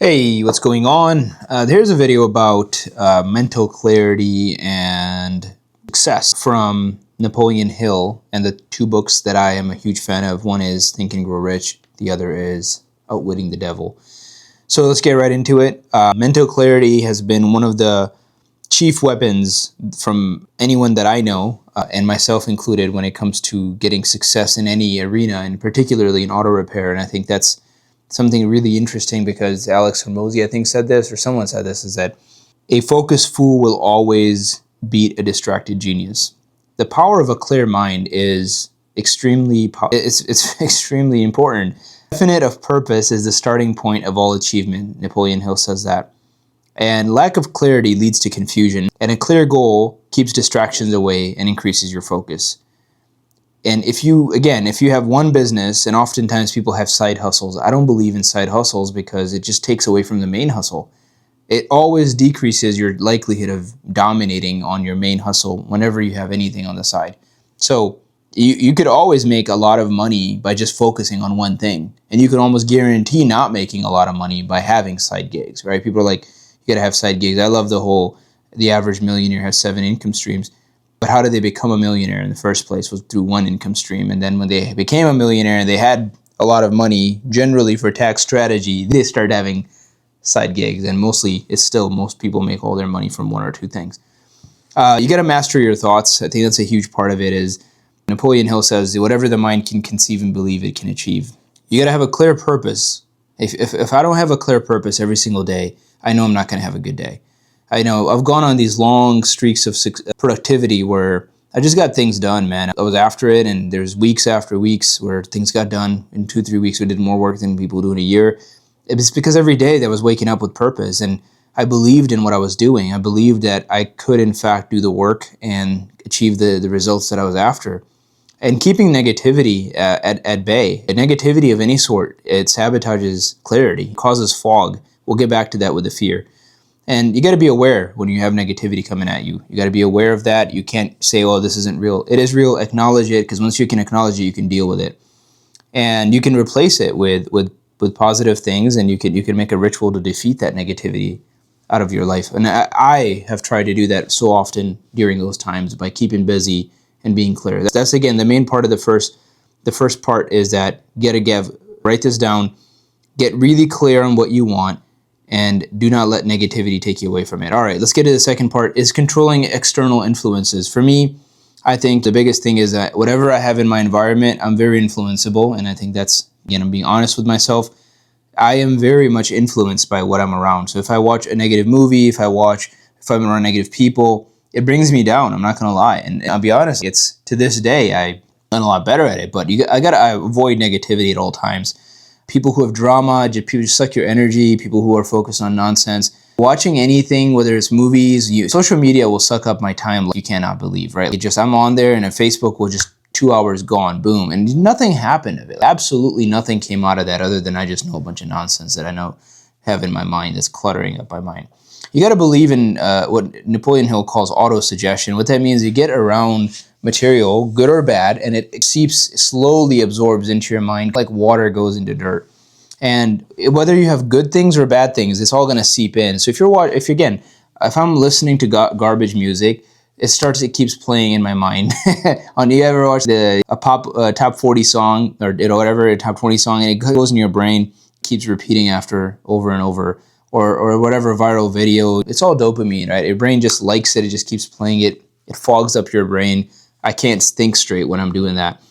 Hey, what's going on? Here's a video about mental clarity and success from Napoleon Hill, and the two books that I am a huge fan of. One is Think and Grow Rich. The other is Outwitting the Devil. So let's get right into it. Mental clarity has been one of the chief weapons from anyone that I know, and myself included, when it comes to getting success in any arena, and particularly in auto repair. And I think that's something really interesting because Alex Hormozi, I think, said this, or someone said this, is that a focused fool will always beat a distracted genius. The power of a clear mind is extremely important. Definite of purpose is the starting point of all achievement. Napoleon Hill says that. And lack of clarity leads to confusion, and a clear goal keeps distractions away and increases your focus. And if you have one business, and oftentimes people have side hustles, I don't believe in side hustles because it just takes away from the main hustle. It always decreases your likelihood of dominating on your main hustle whenever you have anything on the side. So you could always make a lot of money by just focusing on one thing. And you can almost guarantee not making a lot of money by having side gigs, right? People are like, you gotta have side gigs. I love the average millionaire has 7 income streams. But how did they become a millionaire in the first place? Was through one income stream. And then when they became a millionaire and they had a lot of money, generally for tax strategy, they started having side gigs. And mostly, most people make all their money from one or two things. You got to master your thoughts. I think that's a huge part of it. Is Napoleon Hill says, whatever the mind can conceive and believe, it can achieve. You got to have a clear purpose. If I don't have a clear purpose every single day, I know I'm not going to have a good day. I know I've gone on these long streaks of productivity where I just got things done, man. I was after it, and there's weeks after weeks where things got done. In 2-3 weeks, we did more work than people do in a year. It was because every day I was waking up with purpose, and I believed in what I was doing. I believed that I could, in fact, do the work and achieve the results that I was after. And keeping negativity at bay, negativity of any sort, it sabotages clarity, causes fog. We'll get back to that with the fear. And you got to be aware when you have negativity coming at you. You got to be aware of that. You can't say, oh, this isn't real. It is real. Acknowledge it, because once you can acknowledge it, you can deal with it. And you can replace it with positive things, and you can make a ritual to defeat that negativity out of your life. And I have tried to do that so often during those times by keeping busy and being clear. That's again, the main part of the first part is that write this down, get really clear on what you want, and do not let negativity take you away from it. All right, let's get to the second part, is controlling external influences. For me, I think the biggest thing is that whatever I have in my environment, I'm very influenceable. And I think that's, again, I'm being honest with myself. I am very much influenced by what I'm around. So if I watch a negative movie, if I'm around negative people, it brings me down. I'm not going to lie. And I'll be honest, it's to this day, I've done a lot better at it. But I got to avoid negativity at all times. People who have drama, people who suck your energy, people who are focused on nonsense. Watching anything, whether it's movies, social media will suck up my time like you cannot believe, right? I'm on there, and Facebook will just 2 hours gone, boom, and nothing happened of it. Absolutely nothing came out of that other than I just know a bunch of nonsense that I know have in my mind that's cluttering up my mind. You got to believe in what Napoleon Hill calls auto-suggestion. What that means, you get around material, good or bad, and it slowly absorbs into your mind like water goes into dirt. And whether you have good things or bad things, it's all going to seep in. So if I'm listening to garbage music, it keeps playing in my mind. You ever watch a top 40 song or whatever, a top 20 song, and it goes in your brain, keeps repeating over and over, or whatever viral video. It's all dopamine, right? Your brain just likes it. It just keeps playing it. It fogs up your brain. I can't think straight when I'm doing that.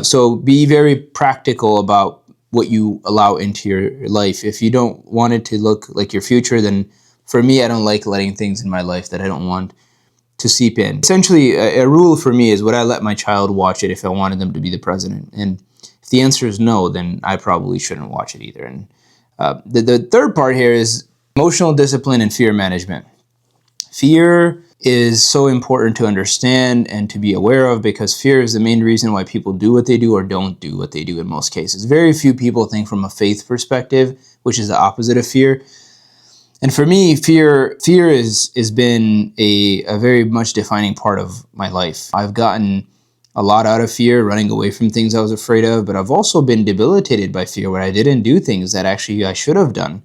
So be very practical about what you allow into your life. If you don't want it to look like your future, then for me, I don't like letting things in my life that I don't want to seep in. Essentially, a rule for me is, would I let my child watch it if I wanted them to be the president? And if the answer is no, then I probably shouldn't watch it either. And the third part here is emotional discipline and fear management. Fear is so important to understand and to be aware of, because fear is the main reason why people do what they do or don't do what they do in most cases. Very few people think from a faith perspective, which is the opposite of fear. And for me, fear has been a very much defining part of my life. I've gotten a lot out of fear, running away from things I was afraid of, but I've also been debilitated by fear where I didn't do things that actually I should have done.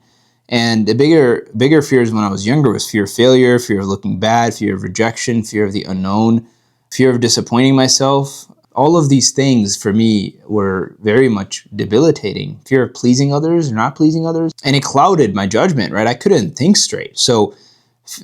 And the bigger fears when I was younger was fear of failure, fear of looking bad, fear of rejection, fear of the unknown, fear of disappointing myself. All of these things for me were very much debilitating. Fear of pleasing others or not pleasing others. And it clouded my judgment, right? I couldn't think straight. So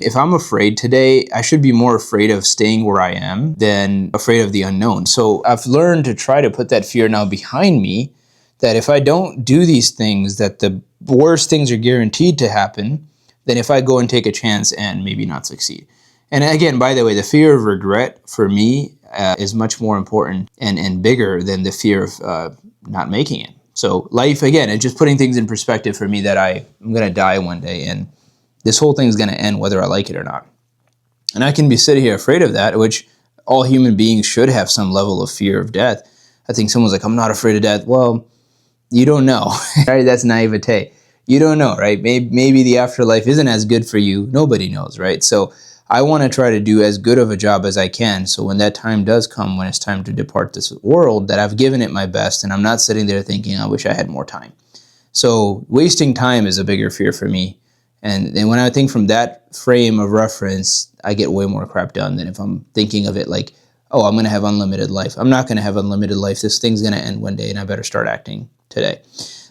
if I'm afraid today, I should be more afraid of staying where I am than afraid of the unknown. So I've learned to try to put that fear now behind me, that if I don't do these things, that the worst things are guaranteed to happen than if I go and take a chance and maybe not succeed. And again, by the way, the fear of regret for me is much more important and bigger than the fear of not making it. So life, again, it's just putting things in perspective for me that I'm going to die one day, and this whole thing is going to end whether I like it or not. And I can be sitting here afraid of that, which all human beings should have some level of fear of death. I think someone's like, I'm not afraid of death. Well, you don't know, right? That's naivete. You don't know, right? Maybe the afterlife isn't as good for you. Nobody knows, right? So I want to try to do as good of a job as I can. So when that time does come, when it's time to depart this world, that I've given it my best and I'm not sitting there thinking, I wish I had more time. So wasting time is a bigger fear for me. And when I think from that frame of reference, I get way more crap done than if I'm thinking of it like, oh, I'm going to have unlimited life. I'm not going to have unlimited life. This thing's going to end one day and I better start acting today.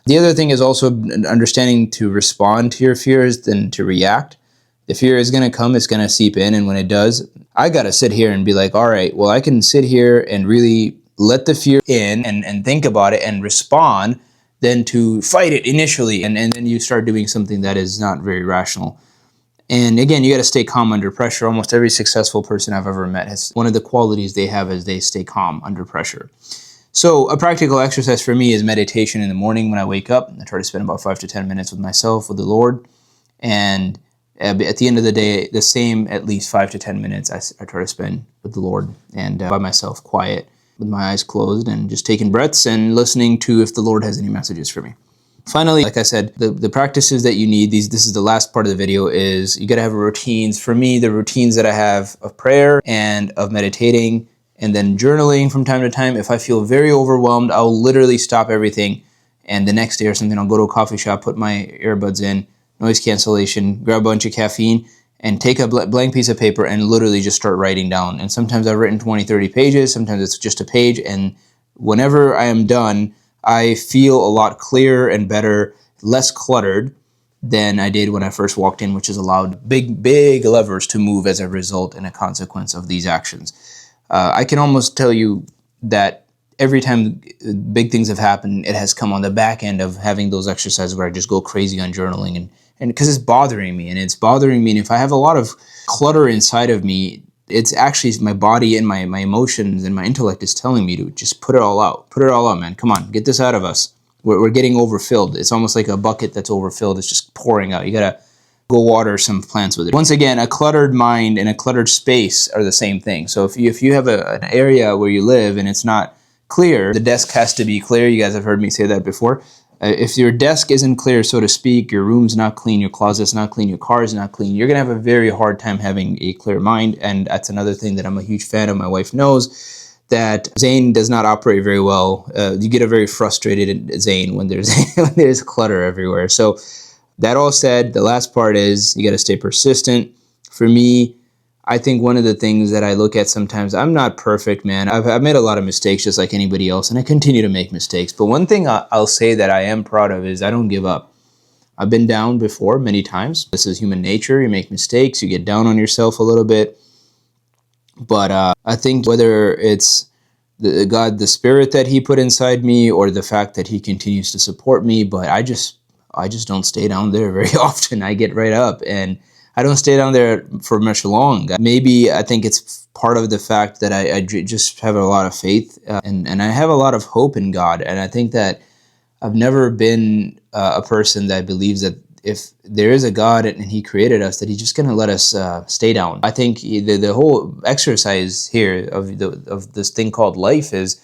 The other thing is also understanding to respond to your fears than to react. The fear is going to come, it's going to seep in. And when it does, I got to sit here and be like, all right, well, I can sit here and really let the fear in and think about it and respond than to fight it initially. And then you start doing something that is not very rational. And again, you got to stay calm under pressure. Almost every successful person I've ever met has one of the qualities they have is they stay calm under pressure. So a practical exercise for me is meditation in the morning when I wake up. I try to spend about 5 to 10 minutes with myself, with the Lord. And at the end of the day, the same at least 5 to 10 minutes I try to spend with the Lord and by myself, quiet, with my eyes closed and just taking breaths and listening to if the Lord has any messages for me. Finally, like I said, the practices that you need, this is the last part of the video, is you got to have routines. For me, the routines that I have of prayer and of meditating and then journaling from time to time. If I feel very overwhelmed, I'll literally stop everything. And the next day or something, I'll go to a coffee shop, put my earbuds in, noise cancellation, grab a bunch of caffeine, and take a blank piece of paper and literally just start writing down. And sometimes I've written 20, 30 pages. Sometimes it's just a page. And whenever I am done, I feel a lot clearer and better, less cluttered than I did when I first walked in, which has allowed big levers to move as a result and a consequence of these actions. I can almost tell you that every time big things have happened, it has come on the back end of having those exercises where I just go crazy on journaling and because it's bothering me. And if I have a lot of clutter inside of me, it's actually my body and my emotions and my intellect is telling me to just put it all out. Put it all out, man. Come on, get this out of us. We're getting overfilled. It's almost like a bucket that's overfilled. It's just pouring out. You got to go water some plants with it. Once again, a cluttered mind and a cluttered space are the same thing. So if you have an area where you live and it's not clear, the desk has to be clear. You guys have heard me say that before. If your desk isn't clear, so to speak, your room's not clean, your closet's not clean, your car is not clean, you're going to have a very hard time having a clear mind. And that's another thing that I'm a huge fan of. My wife knows that Zane does not operate very well. You get a very frustrated Zane when there's clutter everywhere. So that all said, the last part is you got to stay persistent. For me, I think one of the things that I look at sometimes, I'm not perfect, man. I've made a lot of mistakes just like anybody else, and I continue to make mistakes. But one thing I'll say that I am proud of is I don't give up. I've been down before many times. This is human nature. You make mistakes. You get down on yourself a little bit. But I think whether it's the spirit that he put inside me or the fact that he continues to support me, but I just don't stay down there very often. I get right up, and I don't stay down there for much long. Maybe I think it's part of the fact that I just have a lot of faith and I have a lot of hope in God. And I think that I've never been a person that believes that if there is a God and he created us, that he's just going to let us stay down. I think the whole exercise here of this thing called life is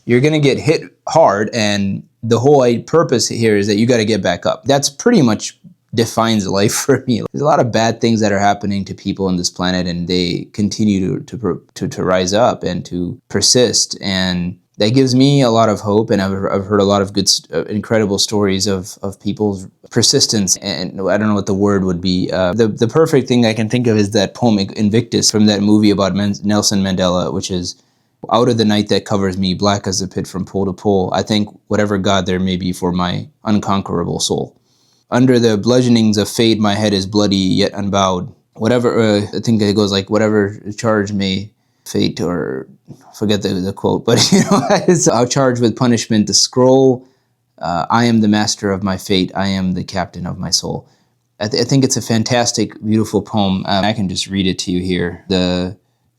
you're going to get hit hard, and the whole purpose here is that you got to get back up. That's pretty much defines life for me. There's a lot of bad things that are happening to people on this planet, and they continue to rise up and to persist. And that gives me a lot of hope. And I've heard a lot of good, incredible stories of people's persistence. And I don't know what the word would be. The perfect thing I can think of is that poem Invictus from that movie about Nelson Mandela, which is, out of the night that covers me, black as the pit from pole to pole, I thank whatever God there may be for my unconquerable soul. Under the bludgeonings of fate, my head is bloody yet unbowed. Whatever, I think it goes like, whatever charge may fate, or forget the quote, but I'll charge with punishment the scroll. I am the master of my fate. I am the captain of my soul. I think it's a fantastic, beautiful poem. I can just read it to you here.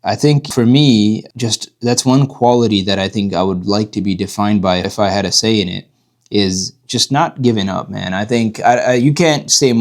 I think for me, just that's one quality that I think I would like to be defined by if I had a say in it, is just not giving up, man. I think you can say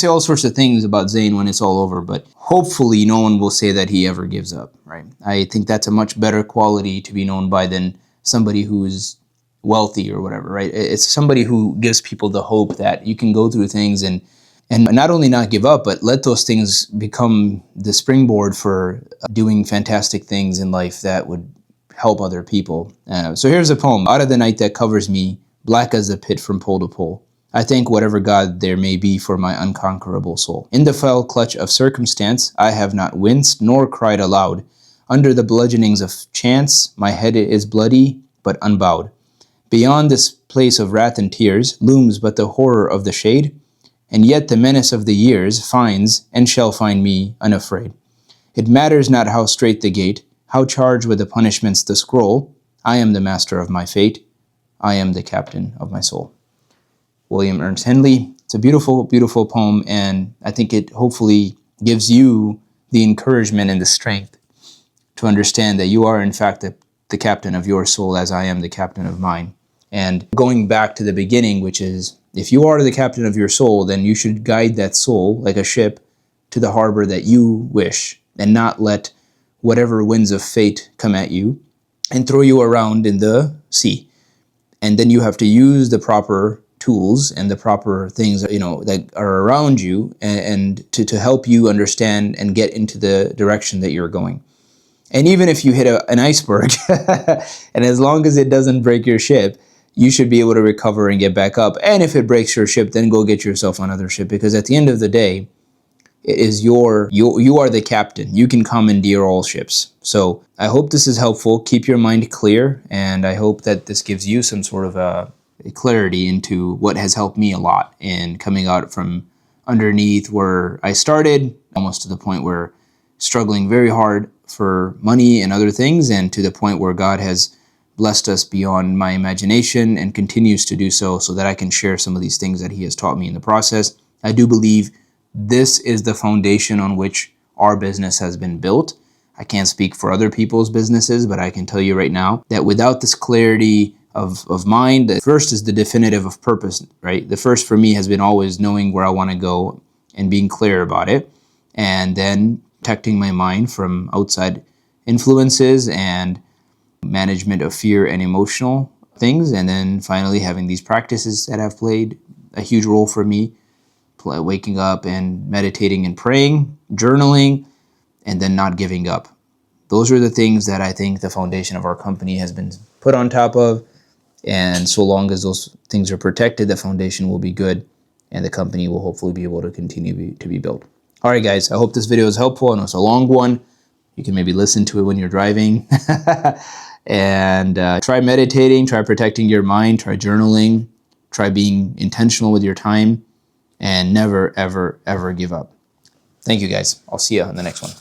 all sorts of things about Zayn when it's all over, but hopefully no one will say that he ever gives up, right? I think that's a much better quality to be known by than somebody who's wealthy or whatever, right? It's somebody who gives people the hope that you can go through things and not only not give up, but let those things become the springboard for doing fantastic things in life that would help other people. So here's a poem. Out of the night that covers me, black as the pit from pole to pole, I thank whatever God there may be for my unconquerable soul. In the fell clutch of circumstance, I have not winced nor cried aloud. Under the bludgeonings of chance, my head is bloody but unbowed. Beyond this place of wrath and tears looms but the horror of the shade, and yet the menace of the years finds and shall find me unafraid. It matters not how strait the gate, how charged with the punishments the scroll, I am the master of my fate, I am the captain of my soul. William Ernest Henley. It's a beautiful, beautiful poem, and I think it hopefully gives you the encouragement and the strength to understand that you are in fact the captain of your soul, as I am the captain of mine. And going back to the beginning, which is, if you are the captain of your soul, then you should guide that soul like a ship to the harbor that you wish, and not let whatever winds of fate come at you and throw you around in the sea. And then you have to use the proper tools and the proper things that are around you and to help you understand and get into the direction that you're going. And even if you hit an iceberg, and as long as it doesn't break your ship, you should be able to recover and get back up. And if it breaks your ship, then go get yourself another ship, because at the end of the day, it is you are the captain. You can commandeer all ships. So I hope this is helpful. Keep your mind clear, and I hope that this gives you some sort of a clarity into what has helped me a lot in coming out from underneath where I started, almost to the point where struggling very hard for money and other things, and to the point where God has blessed us beyond my imagination and continues to do so that I can share some of these things that he has taught me in the process. I do believe this is the foundation on which our business has been built. I can't speak for other people's businesses, but I can tell you right now that without this clarity of mind, the first is the definitive of purpose, right? The first for me has been always knowing where I want to go and being clear about it, and then protecting my mind from outside influences and management of fear and emotional things, and then finally having these practices that have played a huge role for me, waking up and meditating and praying, journaling, and then not giving up. Those are the things that I think the foundation of our company has been put on top of, and so long as those things are protected, the foundation will be good, and the company will hopefully be able to continue to be built. All right, guys, I hope this video is helpful. I know it's a long one. You can maybe listen to it when you're driving. And try meditating, try protecting your mind, try journaling, try being intentional with your time, and never, ever, ever give up. Thank you, guys. I'll see you on the next one.